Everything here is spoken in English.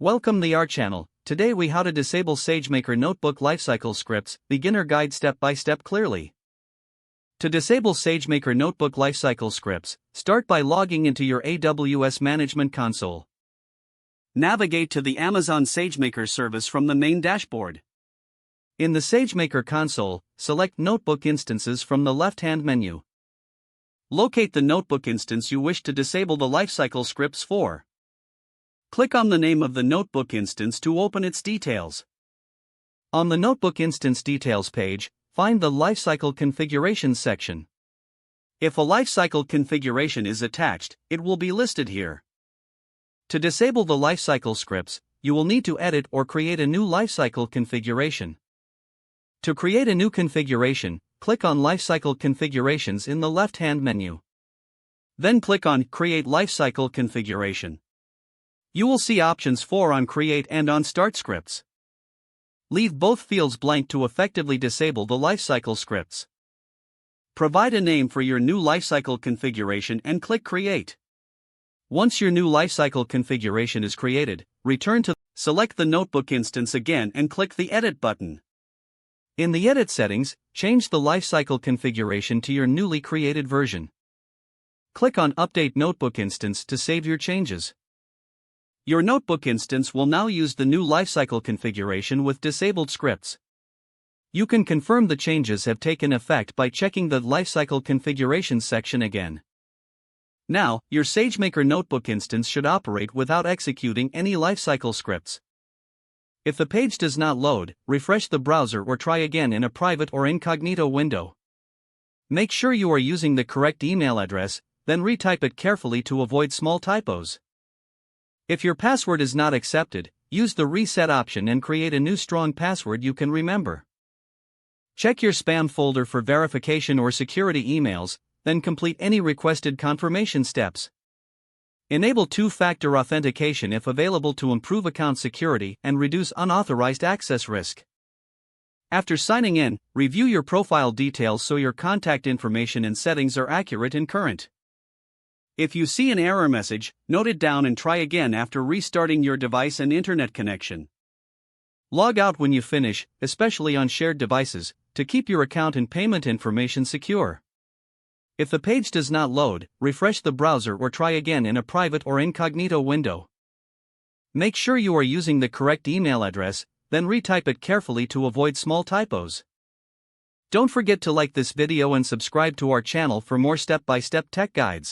Welcome to our channel. Today we how to disable SageMaker Notebook Lifecycle Scripts, beginner guide step by step clearly. To disable SageMaker Notebook Lifecycle Scripts, start by logging into your AWS Management Console. Navigate to the Amazon SageMaker service from the main dashboard. In the SageMaker console, select Notebook Instances from the left-hand menu. Locate the notebook instance you wish to disable the lifecycle scripts for. Click on the name of the notebook instance to open its details. On the Notebook Instance Details page, find the Lifecycle Configurations section. If a lifecycle configuration is attached, it will be listed here. To disable the lifecycle scripts, you will need to edit or create a new lifecycle configuration. To create a new configuration, click on Lifecycle Configurations in the left-hand menu. Then click on Create Lifecycle Configuration. You will see options for on Create and on Start scripts. Leave both fields blank to effectively disable the lifecycle scripts. Provide a name for your new lifecycle configuration and click Create. Once your new lifecycle configuration is created, select the notebook instance again and click the Edit button. In the Edit settings, change the lifecycle configuration to your newly created version. Click on Update Notebook Instance to save your changes. Your notebook instance will now use the new lifecycle configuration with disabled scripts. You can confirm the changes have taken effect by checking the Lifecycle Configurations section again. Now, your SageMaker notebook instance should operate without executing any lifecycle scripts. If the page does not load, refresh the browser or try again in a private or incognito window. Make sure you are using the correct email address, then retype it carefully to avoid small typos. If your password is not accepted, use the reset option and create a new strong password you can remember. Check your spam folder for verification or security emails, then complete any requested confirmation steps. Enable two-factor authentication if available to improve account security and reduce unauthorized access risk. After signing in, review your profile details so your contact information and settings are accurate and current. If you see an error message, note it down and try again after restarting your device and internet connection. Log out when you finish, especially on shared devices, to keep your account and payment information secure. If the page does not load, refresh the browser or try again in a private or incognito window. Make sure you are using the correct email address, then retype it carefully to avoid small typos. Don't forget to like this video and subscribe to our channel for more step-by-step tech guides.